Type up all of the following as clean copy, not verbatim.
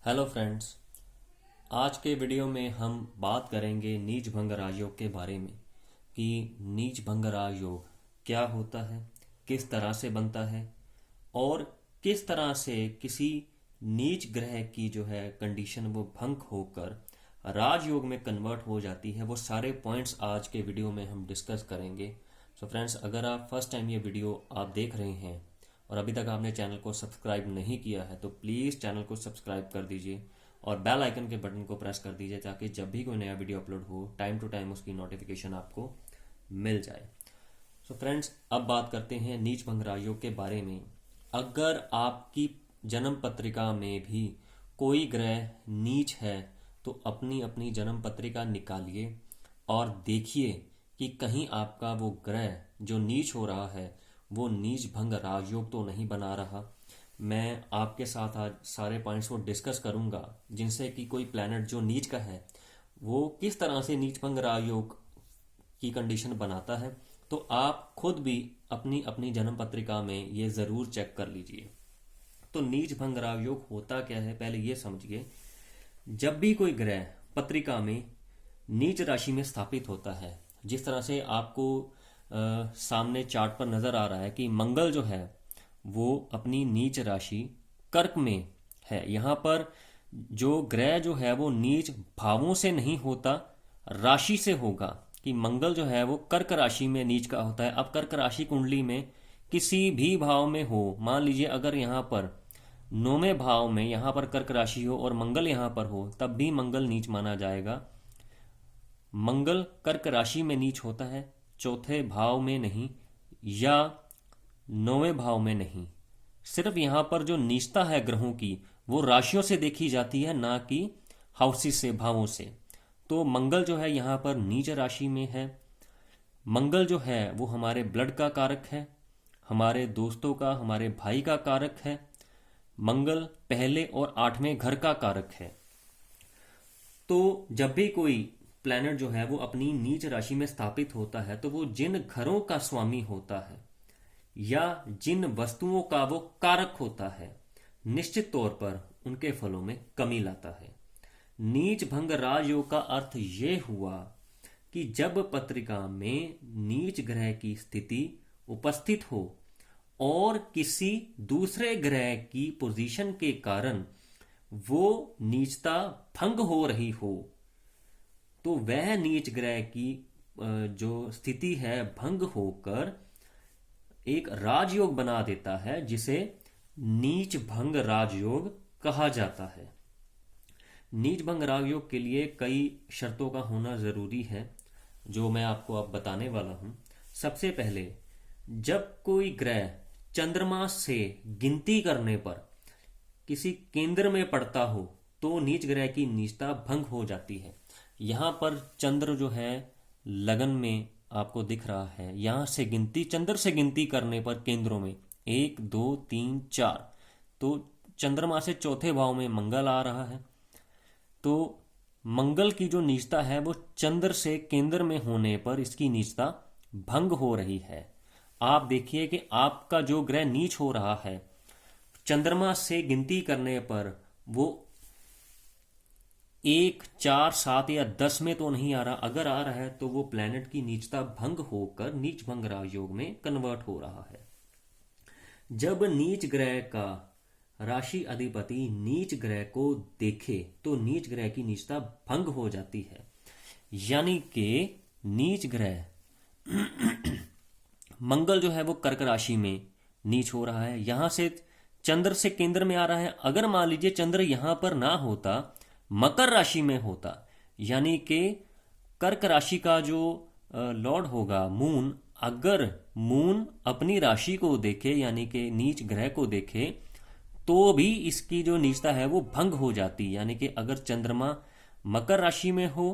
Hello friends. आज के video में हम बात करेंगे नीच भंग राजयोग के बारे में कि नीच भंग राजयोग क्या होता है, किस तरह से बनता है और किस तरह से किसी नीच ग्रह की जो है कंडीशन वो भंग होकर राजयोग में कन्वर्ट हो जाती है। वो सारे पॉइंट्स आज के वीडियो में हम डिस्कस करेंगे। सो फ्रेंड्स, अगर आप फर्स्ट टाइम ये वीडियो आप देख रहे हैं और अभी तक आपने चैनल को सब्सक्राइब नहीं किया है तो प्लीज़ चैनल को सब्सक्राइब कर दीजिए और बेल आइकन के बटन को प्रेस कर दीजिए ताकि जब भी कोई नया वीडियो अपलोड हो टाइम टू टाइम उसकी नोटिफिकेशन आपको मिल जाए। सो फ्रेंड्स, अब बात करते हैं नीच भंग राजयोग के बारे में। अगर आपकी जन्म पत्रिका में भी कोई ग्रह नीच है तो अपनी अपनी जन्म पत्रिका निकालिए और देखिए कि कहीं आपका वो ग्रह जो नीच हो रहा है वो नीच भंग राजयोग तो नहीं बना रहा। मैं आपके साथ आज सारे पॉइंट्स को डिस्कस करूंगा जिनसे कि कोई प्लैनेट जो नीच का है वो किस तरह से नीच भंग राजयोग की कंडीशन बनाता है। तो आप खुद भी अपनी अपनी जन्म पत्रिका में ये ज़रूर चेक कर लीजिए। तो नीच भंग राजयोग होता क्या है, पहले ये समझिए। जब भी कोई ग्रह पत्रिका में नीच राशि में स्थापित होता है, जिस तरह से आपको सामने चार्ट पर नजर आ रहा है कि मंगल जो है वो अपनी नीच राशि कर्क में है। यहाँ पर जो ग्रह जो है वो नीच भावों से नहीं होता, राशि से होगा कि मंगल जो है वो कर्क राशि में नीच का होता है। अब कर्क राशि कुंडली में किसी भी भाव में हो, मान लीजिए अगर यहाँ पर 9वें भाव में यहाँ पर कर्क राशि हो और मंगल यहाँ पर हो, तब भी मंगल नीच माना जाएगा। मंगल कर्क राशि में नीच होता है, चौथे भाव में नहीं या 9वें भाव में नहीं। सिर्फ यहाँ पर जो नीचता है ग्रहों की वो राशियों से देखी जाती है, ना कि हाउसेस से, भावों से। तो मंगल जो है यहाँ पर नीच राशि में है। मंगल जो है वो हमारे ब्लड का कारक है, हमारे दोस्तों का, हमारे भाई का कारक है। मंगल पहले और 8वें घर का कारक है। तो जब भी कोई प्लैनेट जो है वो अपनी नीच राशि में स्थापित होता है तो वो जिन घरों का स्वामी होता है या जिन वस्तुओं का वो कारक होता है, निश्चित तौर पर उनके फलों में कमी लाता है। नीच भंग राजयोग का अर्थ ये हुआ कि जब पत्रिका में नीच ग्रह की स्थिति उपस्थित हो और किसी दूसरे ग्रह की पोजीशन के कारण वो नीचता भंग हो रही हो, तो वह नीच ग्रह की जो स्थिति है भंग होकर एक राजयोग बना देता है, जिसे नीच भंग राजयोग कहा जाता है। नीच भंग राजयोग के लिए कई शर्तों का होना जरूरी है जो मैं आपको अब बताने वाला हूं। सबसे पहले, जब कोई ग्रह चंद्रमा से गिनती करने पर किसी केंद्र में पड़ता हो तो नीच ग्रह की नीचता भंग हो जाती है। यहाँ पर चंद्र जो है लगन में आपको दिख रहा है, यहाँ से गिनती, चंद्र से गिनती करने पर केंद्रों में 1 2 3 4, तो चंद्रमा से चौथे भाव में मंगल आ रहा है। तो मंगल की जो नीचता है वो चंद्र से केंद्र में होने पर इसकी नीचता भंग हो रही है। आप देखिए कि आपका जो ग्रह नीच हो रहा है चंद्रमा से गिनती करने पर वो 1 4 7 या 10 में तो नहीं आ रहा। अगर आ रहा है तो वो प्लैनेट की नीचता भंग होकर नीच भंग राजयोग में कन्वर्ट हो रहा है। जब नीच ग्रह का राशि अधिपति नीच ग्रह को देखे तो नीच ग्रह की नीचता भंग हो जाती है। यानी कि नीच ग्रह मंगल जो है वो कर्क राशि में नीच हो रहा है, यहां से चंद्र से केंद्र में आ रहा है। अगर मान लीजिए चंद्र यहां पर ना होता, मकर राशि में होता, यानी कि कर्क राशि का जो लॉर्ड होगा मून, अगर मून अपनी राशि को देखे यानी कि नीच ग्रह को देखे तो भी इसकी जो नीचता है वो भंग हो जाती। यानी कि अगर चंद्रमा मकर राशि में हो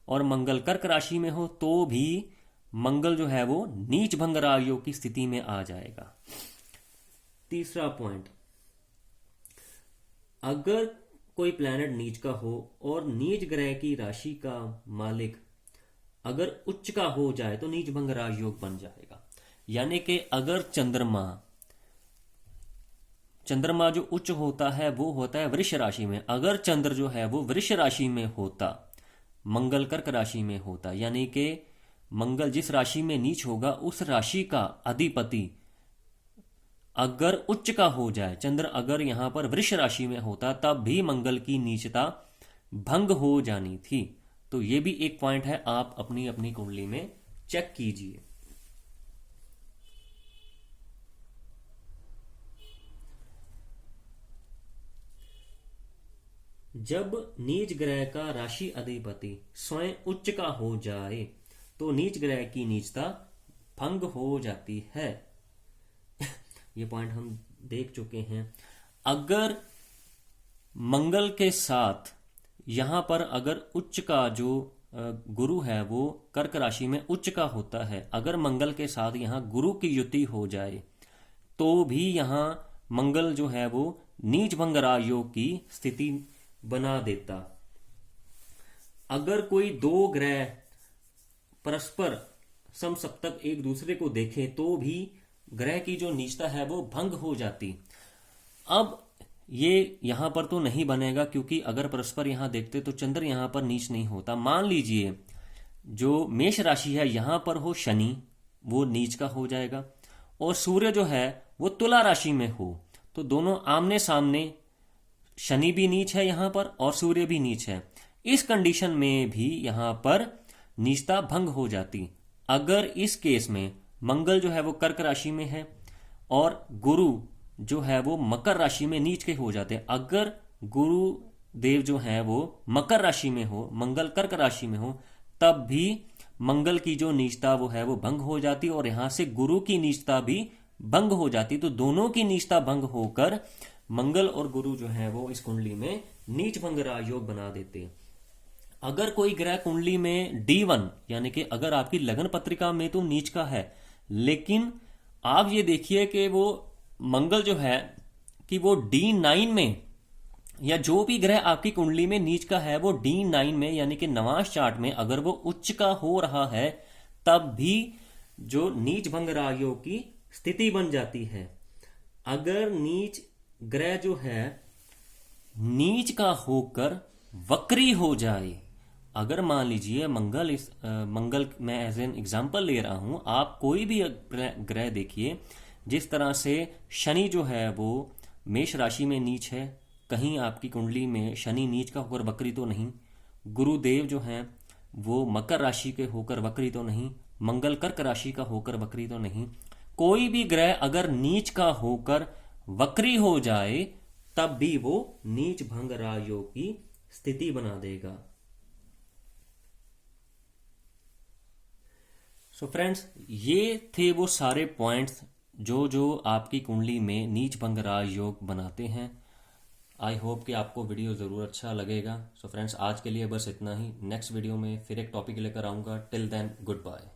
और मंगल कर्क राशि में हो तो भी मंगल जो है वो नीच भंग राजयोग की स्थिति में आ जाएगा। तीसरा पॉइंट, अगर कोई प्लैनेट नीच का हो और नीच ग्रह की राशि का मालिक अगर उच्च का हो जाए तो नीच भंग राजयोग बन जाएगा। यानी कि अगर चंद्रमा चंद्रमा जो उच्च होता है वो होता है वृष राशि में। अगर चंद्र जो है वो वृष राशि में होता, मंगल कर्क राशि में होता, यानी कि मंगल जिस राशि में नीच होगा उस राशि का अधिपति अगर उच्च का हो जाए, चंद्र अगर यहां पर वृष राशि में होता, तब भी मंगल की नीचता भंग हो जानी थी। तो ये भी एक पॉइंट है, आप अपनी अपनी कुंडली में चेक कीजिए। जब नीच ग्रह का राशि अधिपति स्वयं उच्च का हो जाए तो नीच ग्रह की नीचता भंग हो जाती है। ये पॉइंट हम देख चुके हैं। अगर मंगल के साथ यहां पर अगर उच्च का जो गुरु है वो कर्क राशि में उच्च का होता है, अगर मंगल के साथ यहां गुरु की युति हो जाए तो भी यहां मंगल जो है वो नीच भंग राजयोग की स्थिति बना देता। अगर कोई दो ग्रह परस्पर समसप्तक एक दूसरे को देखे तो भी ग्रह की जो नीचता है वो भंग हो जाती। अब ये यहां पर तो नहीं बनेगा, क्योंकि अगर परस्पर यहां देखते तो चंद्र यहां पर नीच नहीं होता। मान लीजिए जो मेष राशि है यहां पर हो शनि, वो नीच का हो जाएगा, और सूर्य जो है वो तुला राशि में हो, तो दोनों आमने सामने, शनि भी नीच है यहां पर और सूर्य भी नीच है। इस कंडीशन में भी यहां पर नीचता भंग हो जाती। अगर इस केस में मंगल जो है वो कर्क राशि में है और गुरु जो है वो मकर राशि में नीच के हो जाते हैं। अगर गुरु देव जो है वो मकर राशि में हो, मंगल कर्क राशि में हो, तब भी मंगल की जो नीचता वो है वो भंग हो जाती और यहां से गुरु की नीचता भी भंग हो जाती। तो दोनों की नीचता भंग होकर मंगल और गुरु जो है वो इस कुंडली में नीच भंग राजयोग बना देते हैं। अगर कोई ग्रह कुंडली में D1 यानी कि अगर आपकी लगन पत्रिका में तो नीच का है, लेकिन आप ये देखिए कि वो मंगल जो है कि वो D9 में, या जो भी ग्रह आपकी कुंडली में नीच का है वो D9 में यानी कि नवांश चार्ट में अगर वो उच्च का हो रहा है, तब भी जो नीच भंग राजयोग की स्थिति बन जाती है। अगर नीच ग्रह जो है नीच का होकर वक्री हो जाए, अगर मान लीजिए मंगल मैं एज एन एग्जांपल ले रहा हूं, आप कोई भी ग्रह देखिए, जिस तरह से शनि जो है वो मेष राशि में नीच है, कहीं आपकी कुंडली में शनि नीच का होकर वक्री तो नहीं, गुरुदेव जो है वो मकर राशि के होकर वक्री तो नहीं, मंगल कर्क राशि का होकर वक्री तो नहीं, कोई भी ग्रह अगर नीच का होकर वक्री हो जाए तब भी वो नीच भंग राजयोग की स्थिति बना देगा। सो फ्रेंड्स, ये थे वो सारे पॉइंट्स जो जो आपकी कुंडली में नीच भंग राजयोग बनाते हैं। आई होप कि आपको वीडियो ज़रूर अच्छा लगेगा। सो फ्रेंड्स, आज के लिए बस इतना ही। नेक्स्ट वीडियो में फिर एक टॉपिक लेकर आऊँगा। Till then, good bye.